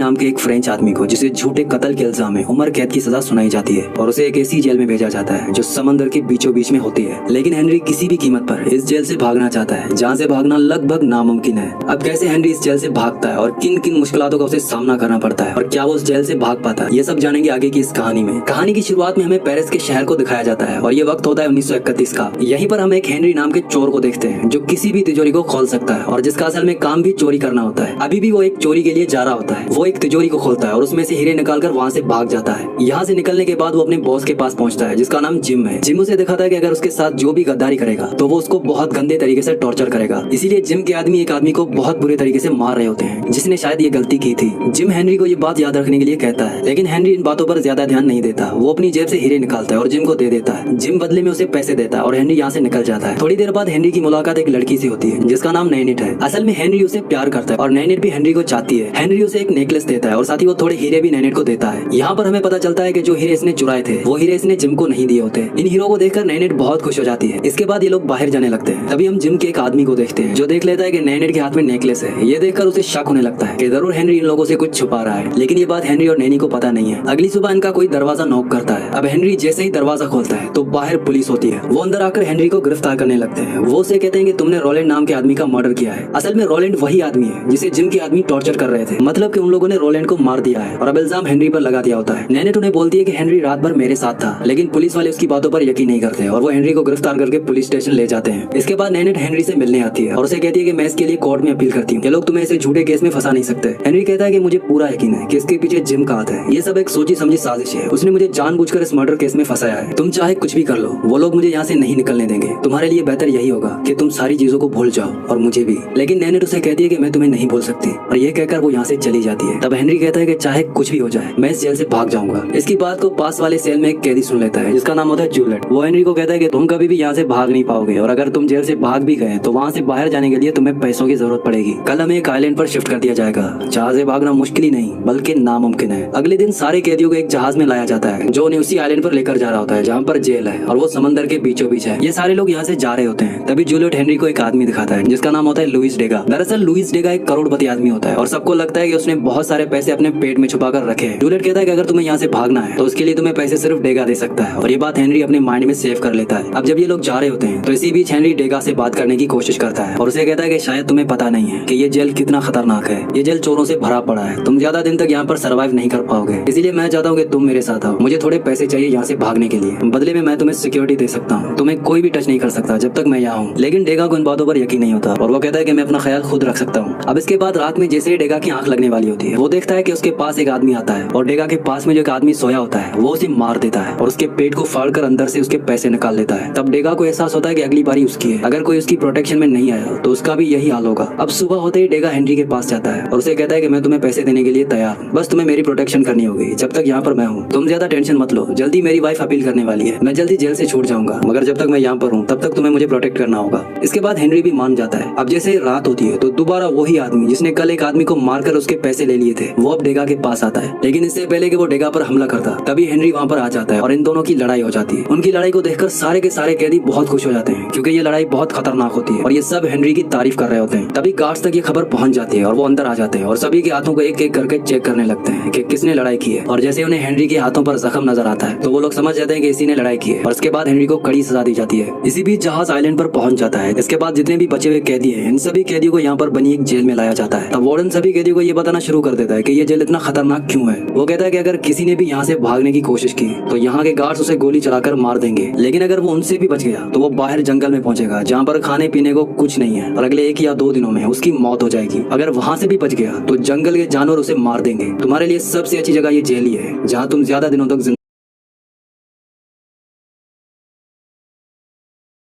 नाम के एक फ्रेंच आदमी को, जिसे झूठे कत्ल के इल्जाम में उम्र कैद की सजा सुनाई जाती है और उसे एक ऐसी जेल में भेजा जाता है जो समंदर के बीचों बीच में होती है। लेकिन हेनरी किसी भी कीमत पर इस जेल से भागना चाहता है, जहाँ से भागना लगभग नामुमकिन है। अब कैसे हेनरी इस जेल से भागता है और किन किन मुश्किलों का उसे सामना करना पड़ता है और क्या वो उस जेल से भाग पाता है, ये सब जानेंगे आगे की इस कहानी में। कहानी की शुरुआत में हमें पेरिस के शहर को दिखाया जाता है और ये वक्त होता है 1931 का। यहीं पर हम एक हेनरी नाम के चोर को देखते हैं जो किसी भी तिजोरी को खोल सकता है और जिसका असल में काम भी चोरी करना होता है। अभी भी वो एक चोरी के लिए जा रहा होता है। वो एक तिजोरी को खोलता है और उसमें से हीरे निकालकर वहाँ से भाग जाता है। यहाँ से निकलने के बाद वो अपने बॉस के पास पहुंचता है जिसका नाम जिम है। जिम उसे दिखाता है कि अगर उसके साथ जो भी गद्दारी करेगा तो वो उसको बहुत गंदे तरीके से टॉर्चर करेगा। इसीलिए जिम के आदमी एक आदमी को बहुत बुरे तरीके से मार रहे होते हैं जिसने शायद ये गलती की थी। जिम हेनरी को ये बात याद रखने के लिए कहता है, लेकिन हेनरी इन बातों पर ज्यादा ध्यान नहीं देता। वो अपनी जेब से हीरे निकालता है और जिम को दे देता है। जिम बदले में उसे पैसे देता है और हेनरी यहाँ से निकल जाता है। थोड़ी देर बाद हेनरी की मुलाकात एक लड़की से होती है जिसका नाम नैनिट है। असल में हेनरी उसे प्यार करता है और नैनिट भी हेनरी को चाहती है। हेनरी उसे एक नेकलेस देता है और साथ ही वो थोड़े हीरे भी नैनिट को देता है। यहाँ पर हमें पता चलता है कि जो हीरे इसने चुराए थे वो हीरे इसने जिम को नहीं दिए होते। इन हीरो को देखकर नैनिट बहुत खुश हो जाती है। इसके बाद ये लोग बाहर जाने लगते हैं। तभी हम जिम के एक आदमी को देखते हैं जो देख लेता है कि नैनिट के हाथ में नेकलेस है। ये देखकर उसे शक होने लगता है कि जरूर हेनरी इन लोगों से कुछ छुपा रहा है, लेकिन ये बात हेनरी और नैनी को पता नहीं है। अगली सुबह इनका कोई दरवाजा नॉक करता है। अब हेनरी जैसे ही दरवाजा खोलता है तो बाहर पुलिस होती है। वो अंदर आकर हेनरी को गिरफ्तार करने लगते हैं। वो उसे कहते हैं कि तुमने रोलैंड नाम के आदमी का मर्डर किया है। असल में रोलैंड वही आदमी है जिसे जिम के आदमी टॉर्चर कर रहे थे। मतलब कि उन लोगों ने रोलैंड को मार दिया है और अब इल्जाम हेनरी पर लगा दिया होता है। नैनिट उन्हें बोलती है कि हेनरी रात भर मेरे साथ था, लेकिन पुलिस वाले उसकी बातों पर यकीन नहीं करते और वो हेनरी को गिरफ्तार करके पुलिस स्टेशन ले जाते हैं। इसके बाद नैनिट हेनरी से मिलने आती है और उसे कहती है कि मैं इसके लिए कोर्ट में अपील करती हूँ। ये लोग तुम्हें ऐसे झूठे केस में फंसा नहीं सकते। हेनरी कहता है कि मुझे पूरा यकीन है कि इसके पीछे जिम का हाथ है। ये सब एक सोची समझी साजिश है। उसने मुझे जानबूझकर इस मर्डर केस में फंसाया है। तुम चाहे कुछ भी कर लो, वो लोग मुझे यहाँ से नहीं निकलने देंगे। तुम्हारे लिए बेहतर यही होगा कि तुम सारी चीजों को भूल जाओ और मुझे भी। लेकिन नैनिट उसे कहती है कि मैं तुम्हें नहीं भूल सकती और ये कहकर वो यहाँ से चली जाती है। तब हेनरी कहता है कि चाहे कुछ भी हो जाए मैं इस जेल से भाग जाऊंगा। इसकी बात को पास वाले सेल में एक कैदी सुन लेता है जिसका नाम होता है जूलियट। वो हेनरी को कहता है कि तुम कभी भी यहाँ से भाग नहीं पाओगे और अगर तुम जेल से भाग भी गए तो वहाँ से बाहर जाने के लिए तुम्हें पैसों की जरूरत पड़ेगी। कल हमें एक आइलैंड पर शिफ्ट कर दिया जाएगा जहाँ से भागना मुश्किल ही नहीं बल्कि नामुमकिन है। अगले दिन सारे कैदियों को एक जहाज में लाया जाता है जो उन्हें उसी आइलैंड पर लेकर जा रहा होता है जहाँ पर जेल है और वो समंदर के बीचों बीच है। ये सारे लोग यहाँ से जा रहे होते हैं। तभी जूलियट हेनरी को एक आदमी दिखाता है जिसका नाम होता है लुइस डेगा। दरअसल लुइस डेगा एक करोड़पति आदमी होता है और सबको लगता है कि उसने बहुत सारे पैसे अपने पेट में छुपा कर रखे हैं। जूलियट कहता है कि अगर तुम्हें यहाँ से भागना है तो उसके लिए तुम्हें पैसे सिर्फ डेगा दे सकता है और ये बात हेनरी अपने माइंड में सेव कर लेता है। अब जब ये लोग जा रहे होते हैं तो इसी बीच हेनरी डेगा से बात करने की कोशिश करता है और उसे कहता है कि शायद तुम्हें पता नहीं है कि ये जेल कितना खतरनाक है। ये जेल चोरों से भरा पड़ा है। तुम ज्यादा दिन तक यहाँ पर सर्वाइव नहीं कर पाओगे, इसीलिए मैं चाहता हूँ कि तुम मेरे साथ आओ। मुझे थोड़े पैसे चाहिए यहाँ से भागने के लिए। बदले में मैं तुम्हें सिक्योरिटी दे सकता हूँ। तुम्हें कोई भी टच नहीं कर सकता जब तक मैं यहाँ हूँ। लेकिन डेगा को इन बातों पर यकीन नहीं होता और वो कहता है कि मैं अपना ख्याल खुद रख सकता हूँ। अब इसके बाद रात में जैसे ही डेगा की आंख लगने वाली होती है वो देखता है कि उसके पास एक आदमी आता है और डेगा के पास में जो एक आदमी सोया होता है वो उसे मार देता है और उसके पेट को फाड़कर अंदर से उसके पैसे निकाल लेता है। तब डेगा को एहसास होता है कि अगली बारी उसकी है। अगर कोई उसकी प्रोटेक्शन में नहीं आया तो उसका भी यही हाल होगा। अब सुबह होते ही डेगा हेनरी के पास जाता है और उसे कहता है कि मैं तुम्हें पैसे देने के लिए तैयार हूँ, बस तुम्हें मेरी प्रोटेक्शन करनी होगी जब तक यहाँ पर मैं हूँ। तुम ज्यादा टेंशन मत लो, जल्दी मेरी वाइफ अपील करने वाली है। मैं जल्दी जेल से छूट जाऊंगा, मगर जब तक मैं यहाँ पर हूँ तब तक तुम्हें मुझे प्रोटेक्ट करना होगा। इसके बाद हेनरी भी मान जाता है। अब जैसे रात होती है तो दोबारा वही आदमी जिसने कल एक आदमी को मारकर उसके पैसे ले लिए थे वो अब डेगा के पास आता है। लेकिन इससे पहले कि वो डेगा पर हमला करता तभी हेनरी वहाँ पर आ जाता है और इन दोनों की लड़ाई हो जाती है। उनकी लड़ाई को देखकर सारे के सारे कैदी बहुत खुश हो जाते हैं क्योंकि ये लड़ाई बहुत खतरनाक होती है और ये सब हेनरी की तारीफ कर रहे होते हैं। तभी गार्ड्स तक ये खबर पहुंच जाती है और वो अंदर आ जाते हैं और सभी के हाथों को एक एक करके चेक करने लगते हैं कि किसने लड़ाई की है। और जैसे उन्हें हेनरी के हाथों पर जख्म नजर आता है तो वो लोग समझ जाते हैं कि इसी ने लड़ाई की है और इसके बाद हेनरी को कड़ी सजा दी जाती है। इसी बीच जहाज आइलैंड पर पहुंच जाता है। इसके बाद जितने भी बचे हुए कैदी हैं इन सभी कैदियों को यहाँ पर बनी एक जेल में लाया जाता है। तब वार्डन सभी कैदियों को ये बताना शुरू कर देता है कि ये जेल इतना खतरनाक क्यों है। वो कहता है कि अगर किसी ने भी यहाँ से भागने की कोशिश की तो यहाँ के गार्ड्स उसे गोली चलाकर मार देंगे, लेकिन अगर वो उनसे भी बच गया तो वो बाहर जंगल में पहुंचेगा जहाँ पर खाने पीने को कुछ नहीं है और अगले 1 या 2 दिनों में उसकी मौत हो जाएगी। अगर वहाँ से भी बच गया तो जंगल के जानवर उसे मार देंगे। तुम्हारे लिए सबसे अच्छी जगह ये जेल ही है जहाँ तुम ज्यादा दिनों तक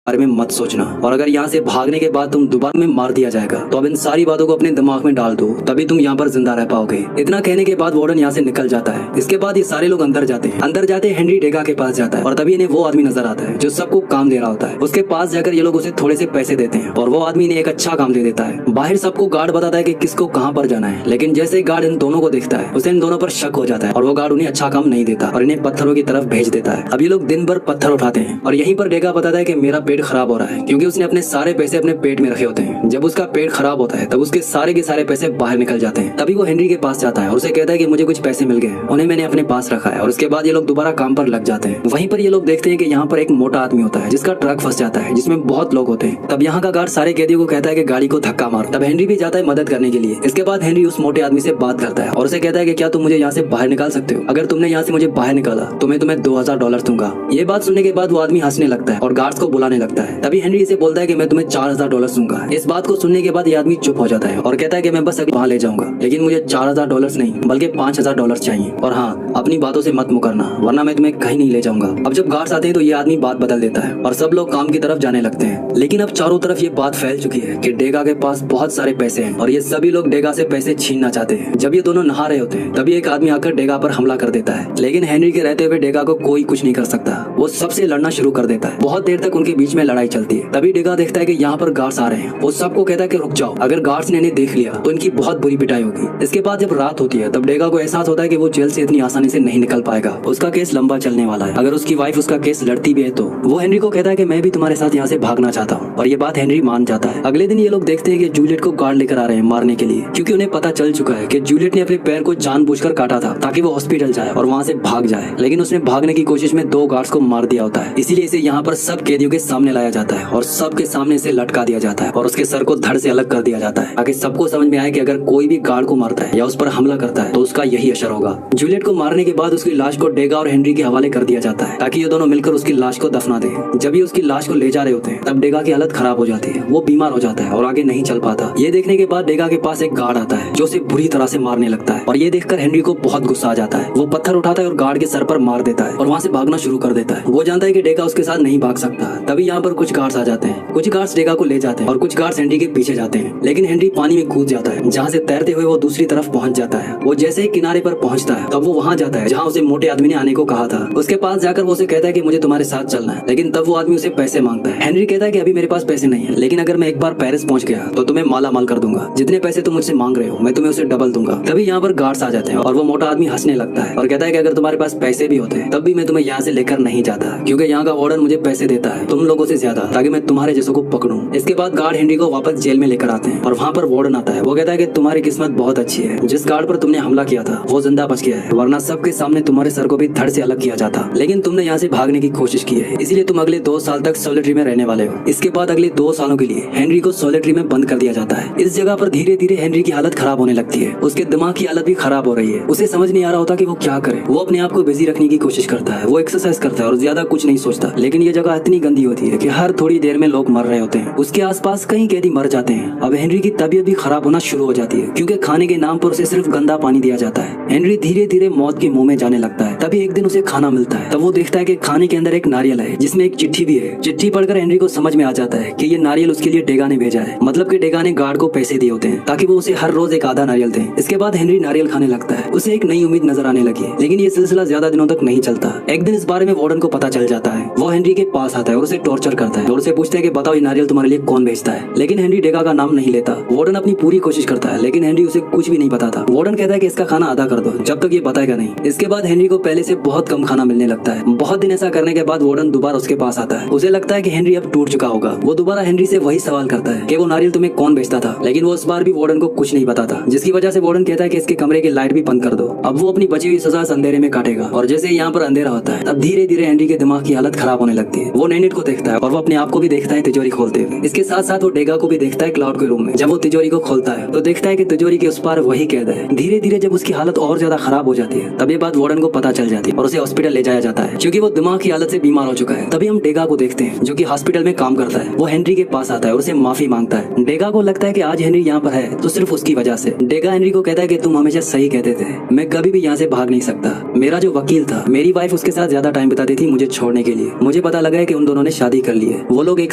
बारे में मत सोचना और अगर यहाँ से भागने के बाद तुम दोबारा में मार दिया जाएगा तो अब इन सारी बातों को अपने दिमाग में डाल दो, तभी तुम यहाँ पर जिंदा रह पाओगे। इतना कहने के बाद वार्डन यहाँ से निकल जाता है। इसके बाद ये सारे लोग अंदर जाते हैं। अंदर जाते हेनरी डेगा के पास जाता है और तभी इन्हें वो आदमी नजर आता है जो सबको काम दे रहा होता है। उसके पास जाकर ये लोग उसे थोड़े से पैसे देते हैं और वो आदमी इन्हें एक अच्छा काम दे देता है। बाहर सबको गार्ड बताता है कि किसको कहाँ पर जाना है, लेकिन जैसे ही गार्ड इन दोनों को देखता है उसे इन दोनों पर शक हो जाता है और वो गार्ड उन्हें अच्छा काम नहीं देता और इन्हें पत्थरों की तरफ भेज देता है। अब ये लोग दिन भर पत्थर उठाते हैं और यहीं पर डेगा बताता है कि मेरा पेट पेट खराब हो रहा है, क्योंकि उसने अपने सारे पैसे अपने पेट में रखे होते हैं। जब उसका पेट खराब होता है तब उसके सारे के सारे पैसे बाहर निकल जाते हैं। तभी वो हेनरी के पास जाता है और उसे कहता है कि मुझे कुछ पैसे मिल गए, उन्हें मैंने अपने पास रखा है। और उसके बाद ये लोग दोबारा काम पर लग जाते हैं। वहीं पर ये लोग देखते हैं कि यहाँ पर एक मोटा आदमी होता है जिसका ट्रक फंस जाता है, जिसमें बहुत लोग होते हैं। तब यहाँ का गार्ड सारे कैदियों को कहता है कि गाड़ी को धक्का मार। तब हेनरी भी जाता है मदद करने के लिए। इसके बाद हेनरी उस मोटे आदमी से बात करता है और उसे कहता है कि क्या तुम मुझे यहाँ से बाहर निकाल सकते हो? अगर तुमने यहाँ से मुझे बाहर निकाला तो मैं तुम्हें $2000 दूंगा। ये बात सुनने के बाद वो आदमी हंसने लगता है और गार्ड्स को बुलाने लगता है। तभी हेनरी इसे बोलता है कि मैं तुम्हें $4000 दूंगा। इस बात को सुनने के बाद ये आदमी चुप हो जाता है और कहता है कि मैं बस अभी वहाँ ले जाऊंगा, लेकिन मुझे $4000 नहीं बल्कि $5000 चाहिए। और हाँ, अपनी बातों से मत मुकरना वरना मैं तुम्हें कहीं नहीं ले जाऊंगा। अब जब गार्ड्स आते हैं तो ये आदमी बात बदल देता है और सब लोग काम की तरफ जाने लगते हैं। लेकिन अब चारों तरफ ये बात फैल चुकी है कि डेगा के पास बहुत सारे पैसे हैं और ये सभी लोग डेगा से पैसे छीनना चाहते हैं। जब ये दोनों नहा रहे होते हैं तभी एक आदमी आकर डेगा पर हमला कर देता है, लेकिन हेनरी के रहते हुए डेगा को कोई कुछ नहीं कर सकता। वो सबसे लड़ना शुरू कर देता है। बहुत देर तक उनके बीच में लड़ाई चलती है। तभी डेगा देखता है कि यहाँ पर गार्ड्स आ रहे हैं। वो सबको कहता है कि रुक जाओ, अगर गार्ड्स ने इन्हें देख लिया तो इनकी बहुत बुरी पिटाई होगी। इसके बाद जब रात होती है तब डेगा को एहसास होता है कि वो जेल से इतनी आसानी से नहीं निकल पाएगा। उसका केस लंबा चलने वाला है। अगर उसकी वाइफ उसका केस लड़ती भी है तो वो हेनरी को कहता है कि मैं भी तुम्हारे साथ यहाँ से भागना चाहता हूँ, और ये बात हेनरी मान जाता है। अगले दिन ये लोग देखते हैं कि जूलियट को गार्ड लेकर आ रहे हैं मारने के लिए, क्योंकि उन्हें पता चल चुका है कि जूलियट ने अपने पैर को जानबूझकर काटा था ताकि वो हॉस्पिटल जाए और वहाँ से भाग जाए। लेकिन उसने भागने की कोशिश में 2 गार्ड्स को मार दिया होता है। इसीलिए इसे यहाँ पर सब कैदियों के सामने लाया जाता है और सबके सामने इसे लटका दिया जाता है और उसके सर को धड़ से अलग कर दिया जाता है, ताकि सबको समझ में आए कि अगर कोई भी गार्ड को मारता है या उस पर हमला करता है तो उसका यही असर होगा। जूलियट को मारने के बाद उसकी लाश को डेगा और हेनरी के हवाले कर दिया जाता है ताकि ये दोनों मिलकर उसकी लाश को दफना दे। जब ये उसकी लाश को ले जा रहे होते हैं तब डेगा की हालत खराब हो जाती है। वो बीमार हो जाता है और आगे नहीं चल पाता। ये देखने के बाद डेगा के पास एक गार्ड आता है जो उसे बुरी तरह से मारने लगता है और ये देखकर हेनरी को बहुत गुस्सा आ जाता है। वो पत्थर उठाता है और गार्ड के सर पर मार देता है और वहाँ से भागना शुरू कर देता है। वो जानता है कि डेगा उसके साथ नहीं भाग सकता। तभी यहाँ पर कुछ गार्ड्स आ जाते हैं। कुछ गार्ड्स डेगा को ले जाते हैं और कुछ गार्ड्स हेनरी के पीछे जाते हैं, लेकिन हेनरी पानी में कूद जाता है, जहाँ से तैरते हुए वो दूसरी तरफ पहुंच जाता है। वो जैसे ही किनारे पर पहुंचता है तब वो वहाँ जाता है जहाँ उसे मोटे आदमी ने आने को कहा था। उसके पास जाकर वो उसे कहता है कि मुझे तुम्हारे साथ चलना है, लेकिन तब वो आदमी उसे पैसे मांगता है। हेनरी कहता है कि अभी मेरे पास पैसे नहीं है, लेकिन अगर मैं एक बार पेरिस पहुंच गया तो तुम्हें माला माल कर दूंगा। जितने पैसे तुम मुझसे मांग रहे हो मैं तुम्हें उसे डबल दूंगा। तभी यहाँ पर गार्ड्स आ जाते हैं और वो मोटा आदमी हंसने लगता है और कहता है कि अगर तुम्हारे पास पैसे भी होते तब भी मैं तुम्हें यहाँ से लेकर नहीं जाता, क्योंकि यहाँ का वार्डन मुझे पैसे देता है तुम लोगों से ज्यादा, ताकि मैं तुम्हारे जैसों को पकड़ूं। इसके बाद गार्ड हेनरी को वापस जेल में लेकर आते हैं और वहाँ पर वार्डन आता है। वो कहता है कि तुम्हारी किस्मत बहुत अच्छी है, जिस गार्ड पर तुमने हमला किया था वो जिंदा बच गया है, वरना सबके सामने तुम्हारे सर को भी धड़ से अलग किया जाता। लेकिन तुमने यहाँ से भागने की कोशिश की है, इसलिए तुम अगले 2 साल तक सॉलिटरी में रहने वाले हो। इसके बाद अगले 2 सालों के लिए हेनरी को सॉलिटरी में बंद कर दिया जाता है। इस जगह पर धीरे धीरे हेनरी की हालत खराब होने लगती है। उसके दिमाग की हालत भी खराब हो रही है। उसे समझ नहीं आ रहा होता कि वो क्या करे। वो अपने आप को बिजी रखने की कोशिश करता है, वो एक्सरसाइज करता है और ज्यादा कुछ नहीं सोचता। लेकिन ये जगह इतनी गंदी होती है कि हर थोड़ी देर में लोग मर रहे होते हैं। उसके आसपास कई कैदी मर जाते हैं। अब हेनरी की तबीयत भी खराब होना शुरू हो जाती है, क्योंकि खाने के नाम पर उसे सिर्फ गंदा पानी दिया जाता है। हेनरी धीरे धीरे मौत के मुंह में जाने लगता है। तभी एक दिन उसे खाना मिलता है। तब वो देखता है कि खाने के अंदर एक नारियल है जिसमें एक चिट्ठी भी है। चिट्ठी पढ़कर हेनरी को समझ में आ जाता है कि ये नारियल उसके लिए डेगा ने भेजा है, मतलब कि डेगा ने गार्ड को पैसे दिए होते हैं ताकि वो उसे हर रोज एक आधा नारियल दे। इसके बाद हेनरी नारियल खाने लगता है। उसे एक नई उम्मीद नजर आने लगी है, लेकिन ये सिलसिला ज्यादा दिनों तक नहीं चलता। एक दिन इस बारे में वार्डन को पता चल जाता है। वो हेनरी के पास आता है और उसे टॉर्चर करता है और उसे पूछता है कि बताओ ये नारियल तुम्हारे लिए कौन भेजता है। लेकिन हेनरी डेगा का नाम नहीं लेता। वार्डन अपनी पूरी कोशिश करता है, लेकिन हेनरी उसे कुछ भी नहीं बताता। वार्डन कहता है कि इसका खाना आधा कर दो जब तक ये बताएगा नहीं। इसके बाद हेनरी को पहले से बहुत कम खाना मिलने लगता है। बहुत दिन ऐसा करने के बाद वार्डन दोबारा उसके पास आता है। उसे लगता है कि हेनरी अब टूट चुका होगा। वो दोबारा हेनरी से वही सवाल करता है कि वो नारियल तुम्हें कौन भेजता था, लेकिन वो इस बार भी वार्डन को कुछ नहीं बताता, जिसकी वजह से वार्डन कहता है कि इसके कमरे की लाइट भी बंद कर दो। अब वो अपनी बची हुई सजा अंधेरे में काटेगा। और जैसे यहाँ पर अंधेरा होता है तब धीरे धीरे हेनरी के दिमाग की हालत खराब होने लगती है। वो नेनेट को देखता है और वो अपने आप को भी देखता है तिजोरी खोलते हुए। इसके साथ साथ वो डेगा को भी देखता है क्लाउड के रूम में। जब वो तिजोरी को खोलता है तो देखता है कि तिजोरी के उस पार वही कैद है। धीरे धीरे जब उसकी हालत और ज्यादा खराब हो जाती है तब ये बात वार्डन को पता चल जाती है और उसे हॉस्पिटल ले जाया जाता है, क्योंकि वो दिमाग की हालत से बीमार हो चुका है। तभी हम डेगा को देखते हैं जो कि हॉस्पिटल में काम करता है। वो हेनरी के पास आता है और उसे माफी मांगता है। डेगा को लगता है कि आज हेनरी यहाँ पर है तो सिर्फ उसकी वजह से। डेगा हेनरी को कहता है कि तुम हमेशा सही कहते थे, मैं कभी भी यहाँ से भाग नहीं सकता। मेरा जो वकील था, मेरी वाइफ उसके साथ ज्यादा टाइम बिताती थी मुझे छोड़ने के लिए। मुझे पता लगा है कि उन दोनों ने शादी कर ली है। वो लोग एक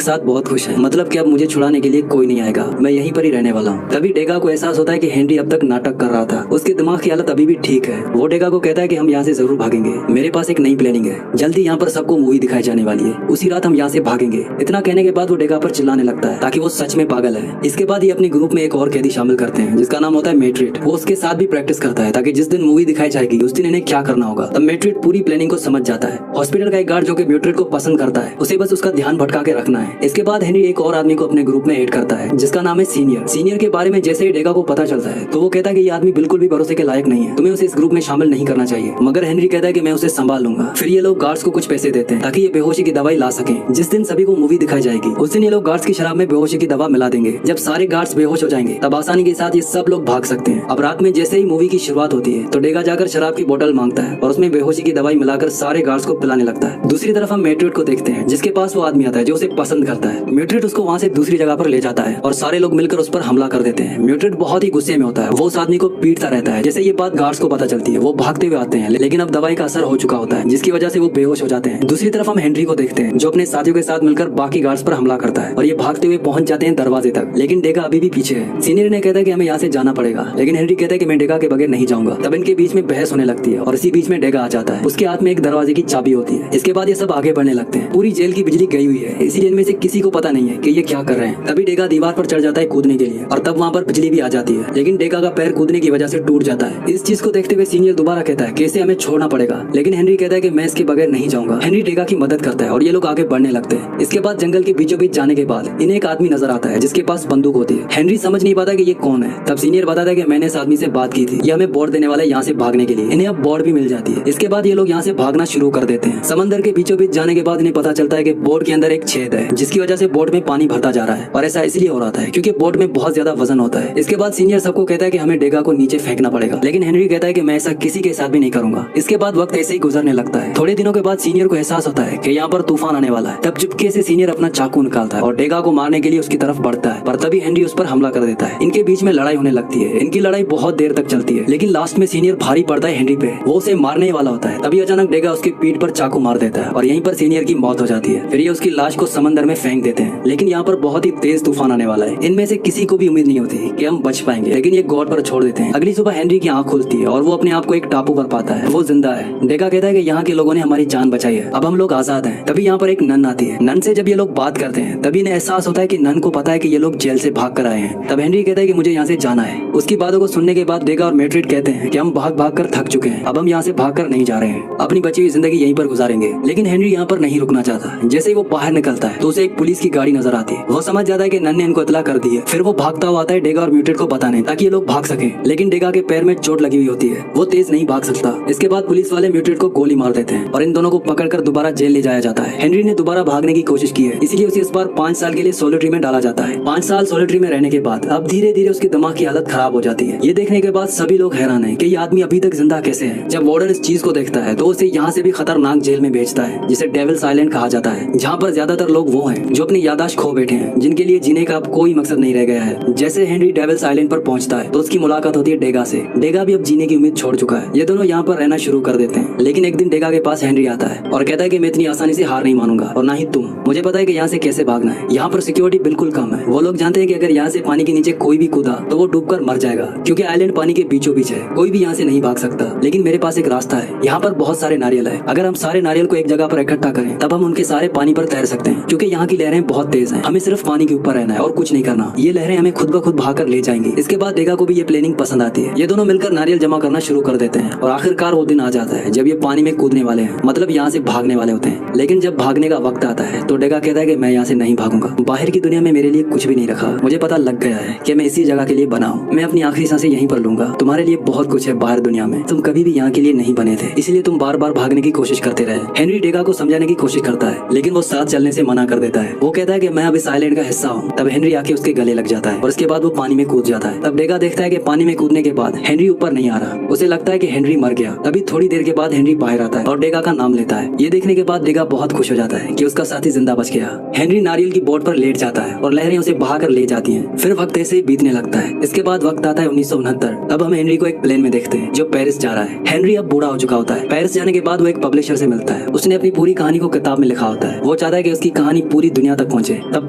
साथ बहुत खुश हैं, मतलब कि अब मुझे छुड़ाने के लिए कोई नहीं आएगा, मैं यहीं पर ही रहने वाला हूँ। तभी डेगा को एहसास होता है कि हेनरी अब तक नाटक कर रहा था। उसके दिमाग की हालत अभी भी ठीक है। वो डेगा को कहता है कि हम यहाँ से जरूर भागेंगे, मेरे पास एक नई प्लानिंग है। जल्दी यहाँ पर सबको मूवी दिखाई जाने वाली है, उसी रात हम यहाँ से भागेंगे। इतना कहने के बाद वो डेगा पर चिल्लाने लगता है ताकि वो सच में पागल है। इसके बाद ये अपने ग्रुप में एक और कैदी शामिल करते हैं जिसका नाम होता है मेट्रिट। वो उसके साथ भी प्रैक्टिस करता है ताकि ताकि जिस दिन मूवी दिखाई जाएगी उस दिन इन्हें क्या करना होगा। तब मेट्रिड पूरी प्लानिंग को समझ जाता है। हॉस्पिटल का एक गार्ड जो कि मेट्रिड को पसंद करता है, उसे बस उसका ध्यान भटका के रखना है। इसके बाद हेनरी एक और आदमी को अपने ग्रुप में ऐड करता है जिसका नाम है सीनियर। सीनियर के बारे में जैसे ही डेगा को पता चलता है तो वो कहता है कि ये आदमी बिल्कुल भी भरोसे के लायक नहीं है, तुम्हें उसे इस ग्रुप में शामिल नहीं करना चाहिए। मगर हेनरी कहता है कि मैं उसे संभाल लूंगा। फिर ये लोग गार्ड्स को कुछ पैसे देते हैं ताकि ये बेहोशी की दवाई ला सके। जिस दिन सभी को मूवी दिखाई जाएगी उस दिन ये लोग गार्ड्स की शराब में बेहोशी की दवा मिला देंगे। जब सारे गार्ड्स बेहोश हो जाएंगे तब आसानी के साथ ये सब लोग भाग सकते हैं। अब रात में जैसे ही मूवी की शुरुआत होती है तो डेगा जाकर शराब की बोतल मांगता है और उसमें बेहोशी की दवाई मिलाकर सारे गार्ड्स को पिलाने लगता है। दूसरी तरफ हम मेट्रिड को देखते हैं जिसके पास वो आदमी आता है जो उसे पसंद करता है। मेट्रिड उसको वहाँ से दूसरी जगह पर ले जाता है और सारे लोग मिलकर उस पर हमला कर देते हैं। मेट्रिड बहुत ही गुस्से में होता है, वो उस आदमी को पीटता रहता है। जैसे ये बात गार्ड्स को पता चलती है वो भागते हुए आते हैं, लेकिन अब दवाई का असर हो चुका होता है जिसकी वजह से वो बेहोश हो जाते हैं। दूसरी तरफ हम हेनरी को देखते हैं जो अपने साथियों के साथ मिलकर बाकी गार्ड्स पर हमला करता है और ये भागते हुए पहुंच जाते हैं दरवाजे तक, लेकिन डेगा अभी भी पीछे है। सीनियर ने कहता है कि हमें यहाँ से जाना पड़ेगा, लेकिन हेनरी कहता है कि मैं डेगा के बगैर नहीं जाऊंगा। तब इनके बीच में बहस होने लगती है और इसी बीच में डेगा आ जाता है। उसके हाथ में एक दरवाजे की चाबी होती है। इसके बाद ये सब आगे बढ़ने लगते हैं। पूरी जेल की बिजली गई हुई है, इसीलिए इनमें से किसी को पता नहीं है कि ये क्या कर रहे हैं। तभी डेगा दीवार पर चढ़ जाता है कूदने के लिए और तब वहाँ पर बिजली भी आ जाती है, लेकिन डेगा का पैर कूदने की वजह से टूट जाता है। इस चीज को देखते हुए सीनियर दोबारा कहता है कि इसे हमें छोड़ना पड़ेगा, लेकिन हेनरी कहता है कि मैं इसके बगैर नहीं जाऊंगा। हेनरी डेगा की मदद करता है और ये लोग आगे बढ़ने लगते हैं। इसके बाद जंगल के बीचों बीच जाने के बाद इन्हें एक आदमी नजर आता है जिसके पास बंदूक होती है। हेनरी समझ नहीं पाता कि ये कौन है। तब सीनियर बताता है कि मैंने इस आदमी से बात की थी, ये हमें बोर्ड देने वाला है यहाँ से भागने के लिए। इन्हें अब बोर्ड भी मिल जाती है। इसके बाद ये लोग यहाँ से भागना शुरू कर देते हैं। समंदर के बीचों बीच जाने के बाद इन्हें पता चलता है कि बोर्ड के अंदर एक छेद है जिसकी वजह से बोर्ड में पानी भरता जा रहा है, और ऐसा इसलिए हो रहा था क्योंकि बोर्ड में बहुत ज्यादा वजन होता है। इसके बाद सीनियर सबको कहता है कि हमें डेगा को नीचे फेंकना पड़ेगा, लेकिन हेनरी कहता है कि मैं ऐसा किसी के साथ भी नहीं करूंगा। इसके बाद वक्त ऐसे ही गुजरने लगता है। थोड़े दिनों के बाद सीनियर को एहसास होता है कि यहाँ पर तूफान आने वाला है। तब चुपके से सीनियर अपना चाकू निकालता है और डेगा को मारने के लिए उसकी तरफ बढ़ता है, पर तभी हेनरी उस पर हमला कर देता है। इनके बीच में लड़ाई होने लगती है। इनकी लड़ाई बहुत देर तक चलती है, लेकिन लास्ट में सीनियर भारी पड़ता है हेनरी पे, वो उसे मारने वाला होता है। तभी अचानक डेगा उसकी पीठ पर चाकू मार देता है और यहीं पर सीनियर की मौत हो जाती है। फिर ये उसकी लाश को समंदर में फेंक देते हैं, लेकिन यहाँ पर बहुत ही तेज तूफान आने वाला है। इनमें से किसी को भी उम्मीद नहीं होती कि हम बच पाएंगे, लेकिन ये गॉड पर छोड़ देते हैं। अगली सुबह हेनरी की आंख खुलती है और वो अपने आप को एक टापू पर पाता है। वो जिंदा है। डेगा कहता है कि यहाँ के लोगों ने हमारी जान बचाई है, अब हम लोग आजाद हैं। तभी यहाँ पर एक नन आती है। नन से जब ये लोग बात करते हैं तभी इन्हें एहसास होता है कि नन को पता है कि ये लोग जेल से भाग कर आए हैं। तब हेनरी कहता है कि मुझे यहाँ से जाना है। उसकी बातों को सुनने के बाद डेगा और मेट्रिड कहते हैं कि हम भाग भाग कर थक चुके हैं, अब हम यहाँ से भाग कर नहीं जा रहे हैं, अपनी बची हुई जिंदगी यहीं पर गुजारेंगे। लेकिन हेनरी यहाँ पर नहीं रुकना चाहता। जैसे ही वो बाहर निकलता है तो उसे एक पुलिस की गाड़ी नजर आती है। वो समझ जाता है कि नन ने इनको इतला कर दी है। फिर वो भागता हुआ आता है डेगा और मेट्रिड को बताने, ताकि ये लोग भाग सके, लेकिन डेगा के पैर में चोट लगी हुई होती है, वो तेज नहीं भाग सकता। इसके बाद पुलिस वाले मेट्रिड को गोली मार देते हैं और इन दोनों को पकड़कर दोबारा जेल ले जाया जाता है। हेनरी ने दोबारा भागने की कोशिश की है, इसलिए उसे इस बार 5 साल के लिए सोलिटरी में डाला जाता है। 5 साल सोलिटरी में रहने के बाद अब धीरे धीरे उसके दिमाग की हालत खराब हो जाती है। ये देखने के बाद सभी लोग हैरान है कि ये आदमी अभी तक जिंदा कैसे है। जब वार्डन इस चीज को देखता है तो उसे यहाँ से भी खतरनाक जेल में भेजता है जिसे डेविल्स आइलैंड कहा जाता है, जहाँ पर ज्यादातर लोग वो हैं जो अपनी यादाश्त खो बैठे हैं, जिनके लिए जीने का अब कोई मकसद नहीं रह गया है। जैसे हेनरी डेविल्स आइलैंड पर पहुंचता है तो उसकी मुलाकात होती है डेगा से। डेगा भी अब जीने की उम्मीद छोड़ चुका है। ये दोनों यहाँ पर रहना शुरू कर देते हैं, लेकिन एक दिन डेगा के पास हेनरी आता है और कहता है कि मैं इतनी आसानी से हार नहीं मानूंगा, और ना ही तुम। मुझे पता है कि यहाँ से कैसे भागना है। यहाँ पर सिक्योरिटी बिल्कुल कम है। वो लोग जानते हैं कि अगर यहाँ से पानी के नीचे कोई भी कूदा तो वो डूबकर मर जाएगा, क्योंकि आइलैंड पानी के बीचों बीच है, कोई भी यहाँ से नहीं भाग सकता। लेकिन मेरे पास एक रास्ता है। यहाँ पर बहुत सारे नारियल है। अगर हम सारे नारियल को एक जगह पर इकट्ठा करें तब हम उनके सारे पानी पर तैर सकते हैं, क्योंकि यहाँ की लहरें बहुत तेज हैं। हमें सिर्फ पानी के ऊपर रहना है और कुछ नहीं करना। ये लहरें हमें खुद ब खुद भागकर ले जाएंगी। इसके बाद डेगा को भी ये प्लानिंग पसंद आती है। ये दोनों मिलकर नारियल जमा करना शुरू कर देते हैं और आखिरकार वो दिन आ जाता है जब ये पानी में कूदने वाले हैं, मतलब यहाँ से भागने वाले होते हैं। लेकिन जब भागने का वक्त आता है तो डेगा कहता है कि मैं यहाँ से नहीं भागूंगा। बाहर की दुनिया में मेरे लिए कुछ भी नहीं रखा। मुझे पता लग गया है कि मैं इसी जगह के लिए बना हूँ। मैं अपनी आखिरी सांसें यहीं पर लूंगा। तुम्हारे लिए बहुत कुछ है बाहर दुनिया में, तुम कभी भी यहाँ के लिए नहीं बने थे, इसलिए तुम बार बार भागने की कोशिश करते रहे। हेनरी डेगा को समझाने की कोशिश करता है, लेकिन वो साथ चलने से मना कर देता है। वो कहता है कि मैं अब इस आइलैंड का हिस्सा हूँ। तब हेनरी आके उसके गले लग जाता है और उसके बाद वो पानी में कूद जाता है। तब डेगा देखता है कि पानी में कूदने के बाद हेनरी ऊपर नहीं आ रहा। उसे लगता है कि हेनरी मर गया। तभी थोड़ी देर के बाद हेनरी बाहर आता है और डेगा का नाम लेता है। ये देखने के बाद डेगा बहुत खुश हो जाता है कि उसका साथी जिंदा बच गया। हेनरी नारियल की बोट पर लेट जाता है और लहरें उसे बहाकर ले जाती हैं। फिर वक्त ऐसे ही बीतने लगता है। इसके बाद वक्त आता है 1969। तब हम हेनरी को एक प्लेन में देखते हैं जो पेरिस जा रहा है। हेनरी अब बूढ़ा हो चुका होता है। पेरिस जाने के बाद वो एक पब्लिशर से मिलता है। उसने अपनी पूरी कहानी को किताब में लिखा होता है। वो चाहता है कि उसकी कहानी पूरी दुनिया तक पहुंचे। तब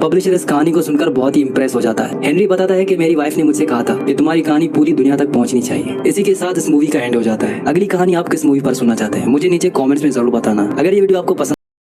पब्लिशर इस कहानी को सुनकर बहुत ही इंप्रेस हो जाता है। हेनरी बताता है कि मेरी वाइफ ने मुझसे कहा था कि तुम्हारी कहानी पूरी दुनिया तक पहुंचनी चाहिए। इसी के साथ इस मूवी का एंड हो जाता है। अगली कहानी आप किस मूवी पर सुनना चाहते हैं मुझे नीचे कमेंट्स में जरूर बताना। अगर ये वीडियो आपको पसंद